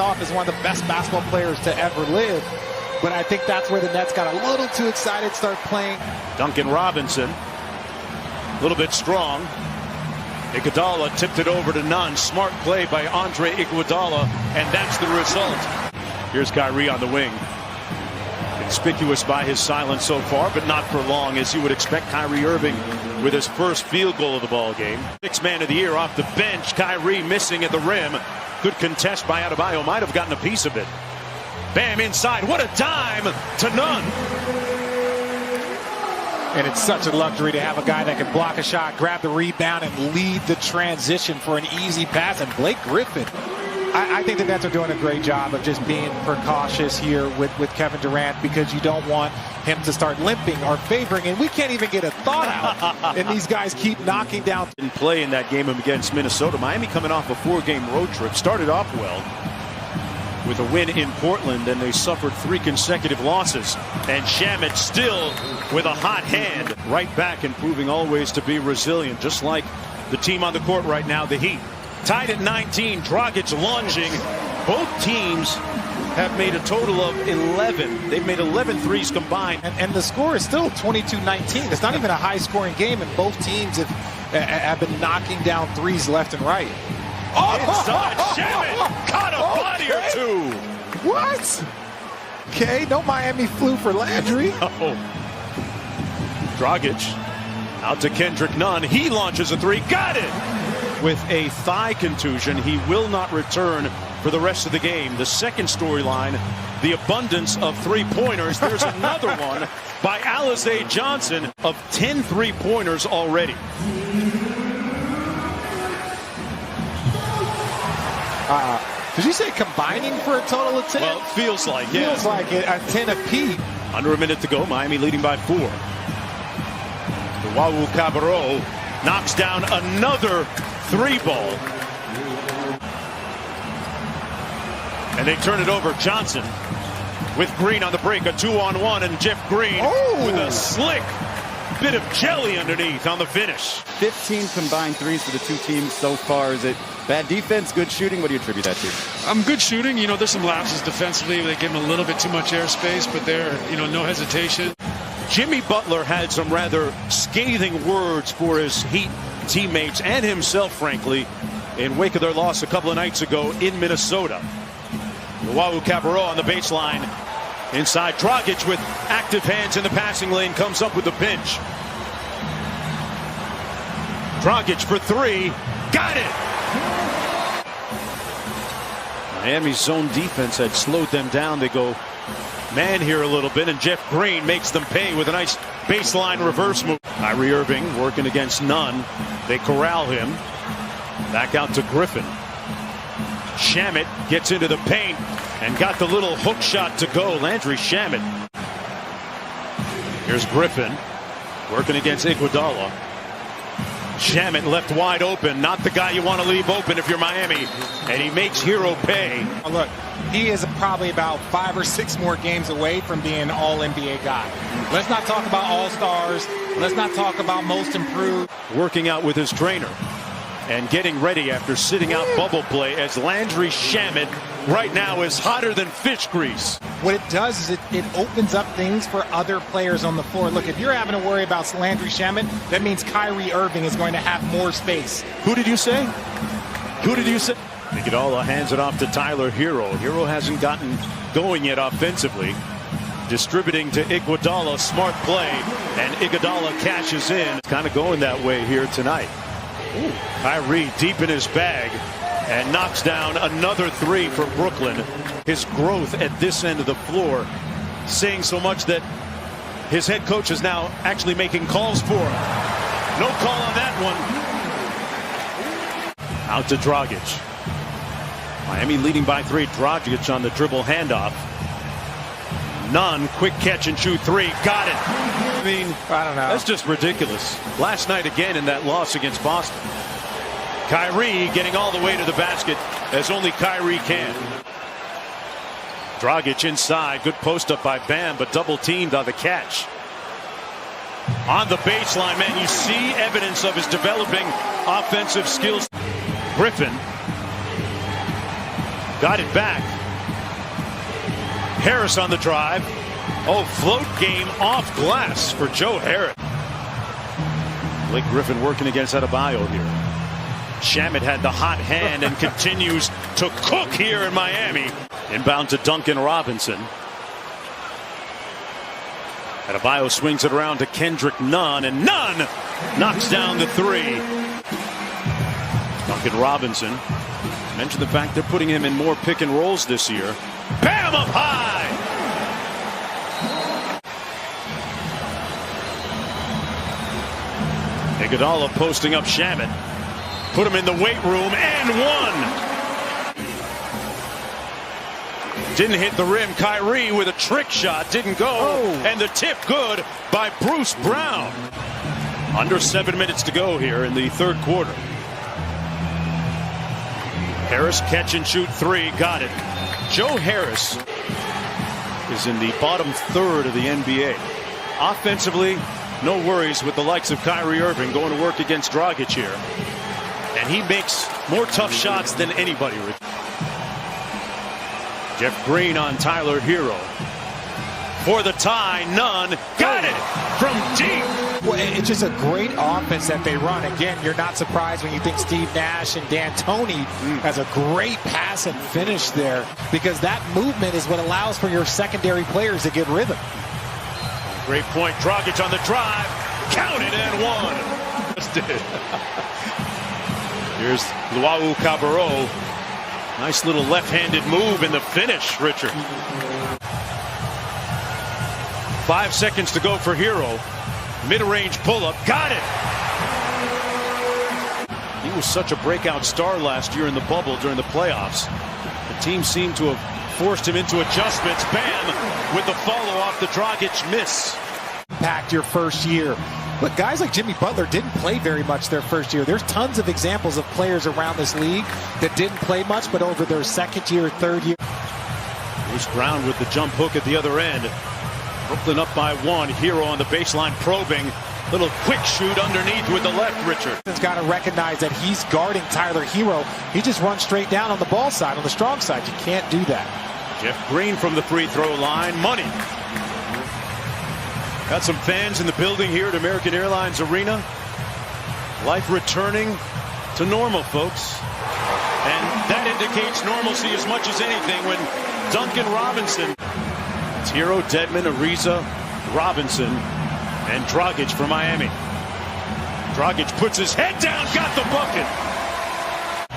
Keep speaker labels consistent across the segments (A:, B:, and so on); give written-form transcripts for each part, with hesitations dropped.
A: off as one of the best basketball players to ever live. But I think that's where the Nets got a little too excited, start playing.
B: Duncan Robinson, a little bit strong. Iguodala tipped it over to Nunn. Smart play by Andre Iguodala, and that's the result. Here's Kyrie on the wing. Conspicuous by his silence so far, but not for long, as you would expect. Kyrie Irving with his first field goal of the ball game. Sixth man of the year off the bench. Kyrie missing at the rim. Good contest by Adebayo. Might have gotten a piece of it. Bam inside. What a dime to Nunn.
A: And it's such a luxury to have a guy that can block a shot, grab the rebound, and lead the transition for an easy pass. And Blake Griffin, I think the Nets are doing a great job of just being precautious here with Kevin Durant, because you don't want him to start limping or favoring. And we can't even get a thought out. And these guys keep knocking down.
B: Didn't play in that game against Minnesota. Miami coming off a 4-game road trip. Started off well with a win in Portland, and they suffered 3 consecutive losses. And Shamet still with a hot hand. Right back and proving always to be resilient, just like the team on the court right now, the Heat. Tied at 19, Dragic lunging. Both teams have made a total of 11. They've made 11 threes combined.
A: And the score is still 22-19. It's not even a high-scoring game, and both teams have been knocking down threes left and right.
B: Oh, inside, Shamet caught a body or two.
A: What? Okay, no Miami flew for Landry.
B: Oh. Dragic out to Kendrick Nunn. He launches a 3. Got it! With a thigh contusion, he will not return for the rest of the game. The second storyline, the abundance of three-pointers. There's another one by Alize Johnson of 10 three-pointers already.
A: Did you say combining for a total of 10?
B: Well, it feels like, yeah.
A: Feels like it, a 10 apiece.
B: Under a minute to go, Miami leading by 4. João Cabarro knocks down another 3-ball. And they turn it over. Johnson with Green on the break. A 2-on-1, and Jeff Green with a slick bit of jelly underneath on the finish.
C: 15 combined threes for the two teams so far. Is it bad defense, good shooting? What do you attribute that to?
D: Good shooting. You know, there's some lapses defensively. They give him a little bit too much airspace, but they're, no hesitation.
B: Jimmy Butler had some rather scathing words for his Heat teammates and himself, frankly, in wake of their loss a couple of nights ago in Minnesota. João Cabarro on the baseline. Inside, Dragic with active hands in the passing lane comes up with the pinch. Dragic for 3. Got it! Miami's zone defense had slowed them down. They go man here a little bit, and Jeff Green makes them pay with a nice baseline reverse move. Kyrie Irving working against Nunn. They corral him. Back out to Griffin. Shamet gets into the paint and got the little hook shot to go. Landry Shamet. Here's Griffin working against Iguodala. Shamet left wide open. Not the guy you want to leave open if you're Miami. And he makes Hero pay.
A: Look, he is probably about 5 or 6 more games away from being an all-NBA guy. Let's not talk about all-stars. Let's not talk about most improved.
B: Working out with his trainer and getting ready after sitting out bubble play, as Landry Shamet right now is hotter than fish grease.
A: What it does is it opens up things for other players on the floor. Look, if you're having to worry about Landry Shamet, that means Kyrie Irving is going to have more space.
B: Who did you say? Who did you say? Iguodala hands it off to Tyler Hero. Hero hasn't gotten going yet offensively. Distributing to Iguodala, smart play, and Iguodala cashes in. It's kind of going that way here tonight. Ooh. Kyrie deep in his bag and knocks down another 3 for Brooklyn. His growth at this end of the floor saying so much that his head coach is now actually making calls for him. No call on that one. Out to Dragic. Miami leading by 3. Dragic on the dribble handoff. Nunn, quick catch and shoot 3. Got it. I mean,
A: I don't know.
B: That's just ridiculous. Last night again in that loss against Boston. Kyrie getting all the way to the basket as only Kyrie can. Dragic inside. Good post up by Bam, but double teamed on the catch. On the baseline, man, you see evidence of his developing offensive skills. Griffin got it back. Harris on the drive. Oh, float game off glass for Joe Harris. Blake Griffin working against Adebayo here. Shamet had the hot hand and continues to cook here in Miami. Inbound to Duncan Robinson. Adebayo swings it around to Kendrick Nunn, and Nunn knocks down the three. Duncan Robinson. Mentioned the fact they're putting him in more pick and rolls this year. Bam, up high! Iguodala posting up Shamet. Put him in the weight room and one. Didn't hit the rim. Kyrie with a trick shot. Didn't go.
A: Oh.
B: And the tip good by Bruce Brown. Under 7 minutes to go here in the third quarter. Harris catch and shoot three. Got it. Joe Harris is in the bottom third of the NBA. Offensively, no worries with the likes of Kyrie Irving going to work against Dragic here. And he makes more tough shots than anybody. Jeff Green on Tyler Hero. For the tie, Nunn got it from deep.
A: Well, it's just a great offense that they run. Again, you're not surprised when you think Steve Nash and D'Antoni has a great pass and finish there, because that movement is what allows for your secondary players to get rhythm.
B: Great point. Dragic on the drive. Counted and one. Here's Luau Cabarro. Nice little left-handed move in the finish, Richard. 5 seconds to go for Hero. Mid-range pull-up. Got it! He was such a breakout star last year in the bubble during the playoffs. The team seemed to have forced him into adjustments. Bam! With the follow off the Dragic miss.
A: Impact your first year. Look, guys like Jimmy Butler didn't play very much their first year. There's tons of examples of players around this league that didn't play much, but over their second year, third year.
B: Bruce Brown with the jump hook at the other end. Brooklyn up by one. Hero on the baseline probing. Little quick shoot underneath with the left, Richard.
A: He's got to recognize that he's guarding Tyler Hero. He just runs straight down on the ball side, on the strong side. You can't do that.
B: Jeff Green from the free throw line. Money. Got some fans in the building here at American Airlines Arena. Life returning to normal, folks. And that indicates normalcy as much as anything when Duncan Robinson. It's Hero, Dedmon, Ariza, Robinson, and Dragic for Miami. Dragic puts his head down, got the bucket.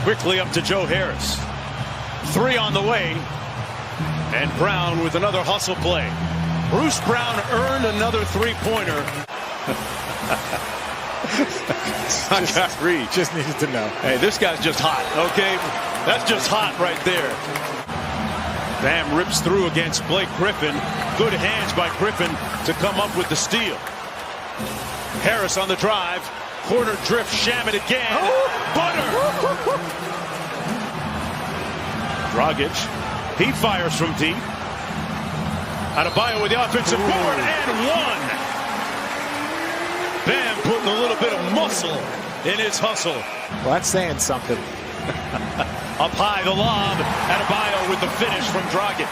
B: Quickly up to Joe Harris. Three on the way. And Brown with another hustle play. Bruce Brown earned another three-pointer.
A: Just needed to know.
B: Hey, this guy's just hot, okay? That's just hot right there. Bam rips through against Blake Griffin. Good hands by Griffin to come up with the steal. Harris on the drive. Corner drift, Shamet again. Butter! Dragic. He fires from deep. Adebayo with the offensive board and one. Bam putting a little bit of muscle in his hustle.
A: Well, that's saying something.
B: Up high, the lob. Adebayo with the finish from Dragic.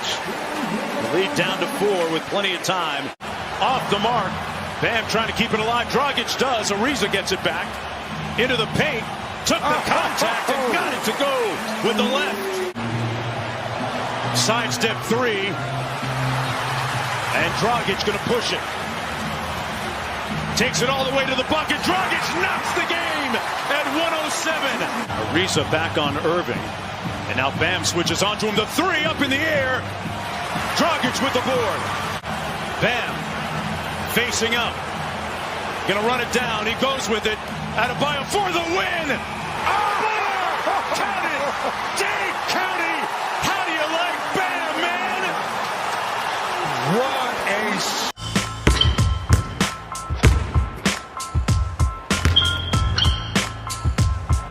B: The lead down to 4 with plenty of time. Off the mark. Bam trying to keep it alive. Dragic does. Ariza gets it back. Into the paint. Took the contact and got it to go with the left. Sidestep three. And Dragic going to push it. Takes it all the way to the bucket. Dragic knocks the game at 107. Ariza back on Irving. And now Bam switches onto him. The three up in the air. Dragic with the board. Bam facing up. Going to run it down. He goes with it. Adebayo for the win. Oh! Count it. Dade County